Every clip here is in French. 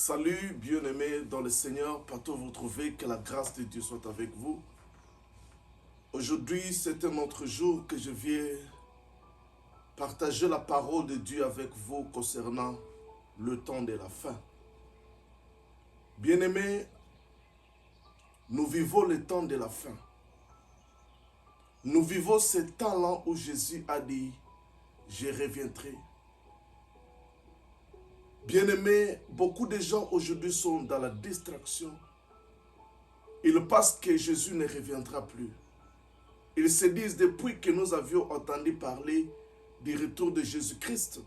Salut, bien-aimés dans le Seigneur, partout où vous trouvez, que la grâce de Dieu soit avec vous. Aujourd'hui, c'est un autre jour que je viens partager la parole de Dieu avec vous concernant le temps de la fin. Bien-aimés, nous vivons le temps de la fin. Nous vivons ce temps-là où Jésus a dit, je reviendrai. Bien-aimés, beaucoup de gens aujourd'hui sont dans la distraction. Ils pensent que Jésus ne reviendra plus. Ils se disent depuis que nous avions entendu parler du retour de Jésus-Christ.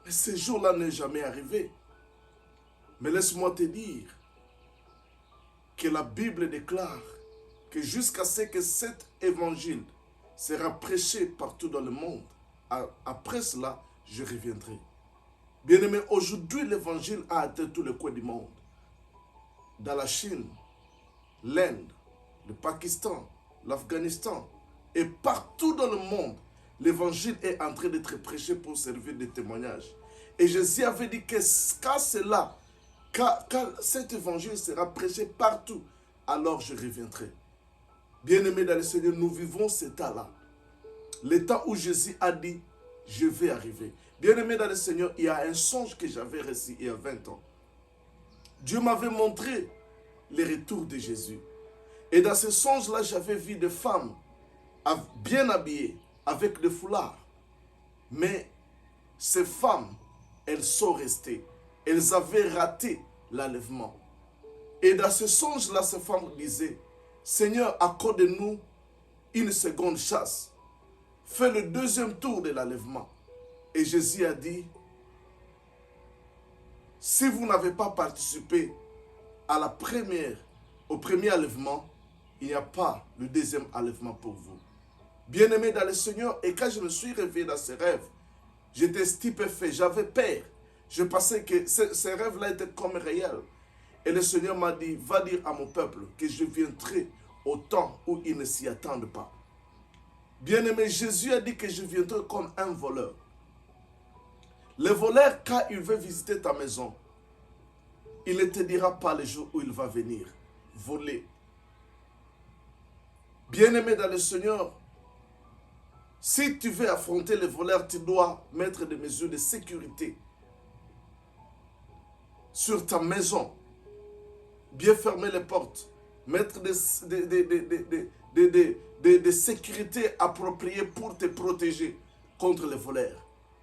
Mais ce jour-là n'est jamais arrivé. Mais laisse-moi te dire que la Bible déclare que jusqu'à ce que cet évangile sera prêché partout dans le monde, après cela, je reviendrai. Bien-aimés, aujourd'hui, l'évangile a atteint tous les coins du monde. Dans la Chine, l'Inde, le Pakistan, l'Afghanistan et partout dans le monde, l'évangile est en train d'être prêché pour servir de témoignage. Et Jésus avait dit que quand cet évangile sera prêché partout, alors je reviendrai. Bien-aimés dans le Seigneur, nous vivons ce temps-là. Le temps où Jésus a dit, je vais arriver. Bien-aimés dans le Seigneur, il y a un songe que j'avais reçu il y a 20 ans. Dieu m'avait montré le retour de Jésus. Et dans ce songe-là, j'avais vu des femmes bien habillées, avec des foulards. Mais ces femmes, elles sont restées. Elles avaient raté l'enlèvement. Et dans ce songe-là, ces femmes disaient, Seigneur, accorde-nous une seconde chasse. Fais le deuxième tour de l'enlèvement. Et Jésus a dit, si vous n'avez pas participé au premier enlèvement, il n'y a pas le deuxième enlèvement pour vous. Bien-aimé dans le Seigneur, et quand je me suis réveillé dans ces rêves, j'étais stupéfait, j'avais peur. Je pensais que ces rêves-là étaient comme réels. Et le Seigneur m'a dit, va dire à mon peuple que je viendrai au temps où ils ne s'y attendent pas. Bien-aimé, Jésus a dit que je viendrai comme un voleur. Le voleur, quand il veut visiter ta maison, il ne te dira pas le jour où il va venir voler. Bien-aimé dans le Seigneur, si tu veux affronter les voleurs, tu dois mettre des mesures de sécurité sur ta maison. Bien fermer les portes. Mettre des sécurités appropriées pour te protéger contre les voleurs.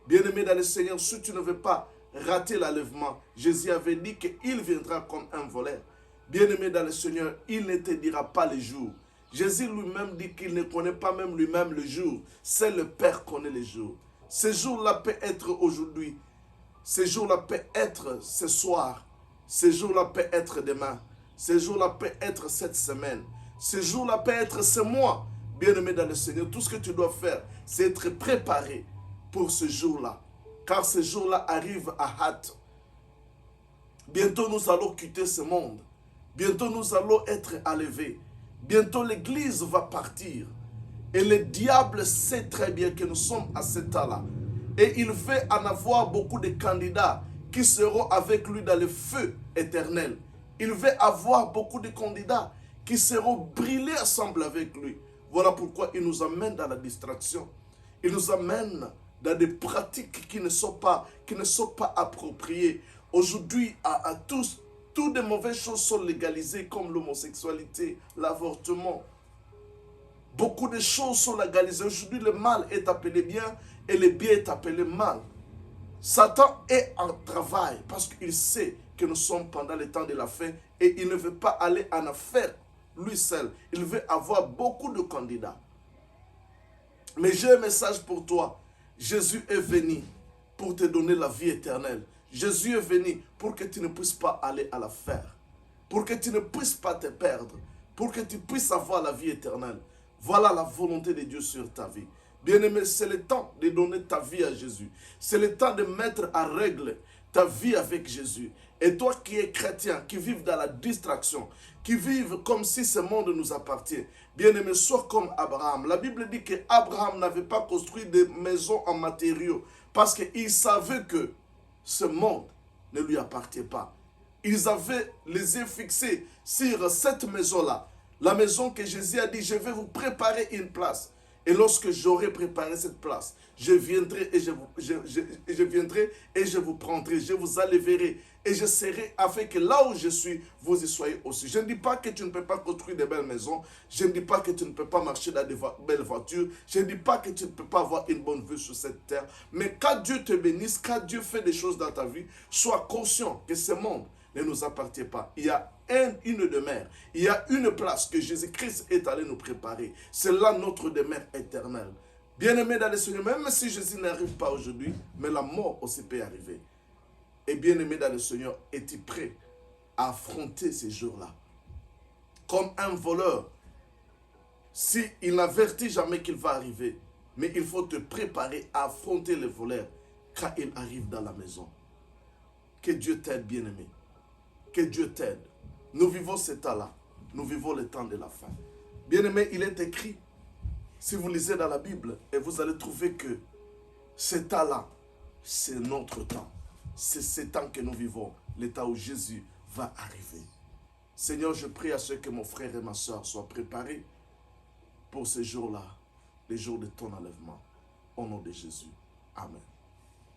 Bien-aimé dans le Seigneur, si tu ne veux pas rater l'enlèvement, Jésus avait dit qu'il viendra comme un voleur. Bien-aimé dans le Seigneur, il ne te dira pas le jour. Jésus lui-même dit qu'il ne connaît pas même lui-même le jour. C'est le Père qui connaît le jour. Ce jour-là peut être aujourd'hui. Ce jour-là peut être ce soir. Ce jour-là peut être demain. Ce jour-là peut être cette semaine. Ce jour-là peut être ce mois. Bien-aimé dans le Seigneur, tout ce que tu dois faire, c'est être préparé pour ce jour-là. Car ce jour-là arrive à hâte. Bientôt nous allons quitter ce monde. Bientôt nous allons être enlevés. Bientôt l'église va partir. Et le diable sait très bien que nous sommes à cet temps-là. Et il veut en avoir beaucoup de candidats qui seront avec lui dans le feu éternel. Il veut avoir beaucoup de candidats qui seront brûlés ensemble avec lui. Voilà pourquoi il nous amène dans la distraction. Il nous amène dans des pratiques qui ne sont pas appropriées. Aujourd'hui, à tous, toutes de mauvaises choses sont légalisées comme l'homosexualité, l'avortement. Beaucoup de choses sont légalisées. Aujourd'hui, le mal est appelé bien et le bien est appelé mal. Satan est en travail parce qu'il sait que nous sommes pendant le temps de la fin et il ne veut pas aller en affaire lui seul. Il veut avoir beaucoup de candidats. Mais j'ai un message pour toi. Jésus est venu pour te donner la vie éternelle. Jésus est venu pour que tu ne puisses pas aller à l'affaire. Pour que tu ne puisses pas te perdre. Pour que tu puisses avoir la vie éternelle. Voilà la volonté de Dieu sur ta vie. Bien-aimé, c'est le temps de donner ta vie à Jésus. C'est le temps de mettre en règle ta vie avec Jésus. Et toi qui es chrétien, qui vives dans la distraction, qui vivent comme si ce monde nous appartient, bien-aimé, sois comme Abraham. La Bible dit qu'Abraham n'avait pas construit des maisons en matériaux parce qu'il savait que ce monde ne lui appartient pas. Ils avaient les yeux fixés sur cette maison-là. La maison que Jésus a dit, je vais vous préparer une place. Et lorsque j'aurai préparé cette place, je viendrai et je vous prendrai, je vous enlèverai et je serai afin que là où je suis, vous y soyez aussi. Je ne dis pas que tu ne peux pas construire de belles maisons, je ne dis pas que tu ne peux pas marcher dans de belles voitures, je ne dis pas que tu ne peux pas avoir une bonne vue sur cette terre, mais quand Dieu te bénisse, quand Dieu fait des choses dans ta vie, sois conscient que ce monde ne nous appartient pas. Il y a une demeure, il y a une place que Jésus-Christ est allé nous préparer. C'est là notre demeure éternelle. Bien-aimé dans le Seigneur, même si Jésus n'arrive pas aujourd'hui, mais la mort aussi peut arriver. Et bien-aimé dans le Seigneur, es-tu prêt à affronter ces jours-là? Comme un voleur, s'il n'avertit jamais qu'il va arriver, mais il faut te préparer à affronter le voleur quand il arrive dans la maison. Que Dieu t'aide, bien-aimé. Que Dieu t'aide. Nous vivons ce temps-là. Nous vivons le temps de la fin. Bien-aimé, il est écrit, si vous lisez dans la Bible, et vous allez trouver que ce temps-là, c'est notre temps. C'est ce temps que nous vivons, le temps où Jésus va arriver. Seigneur, je prie à ce que mon frère et ma soeur soient préparés pour ces jours-là, les jours de ton enlèvement. Au nom de Jésus. Amen.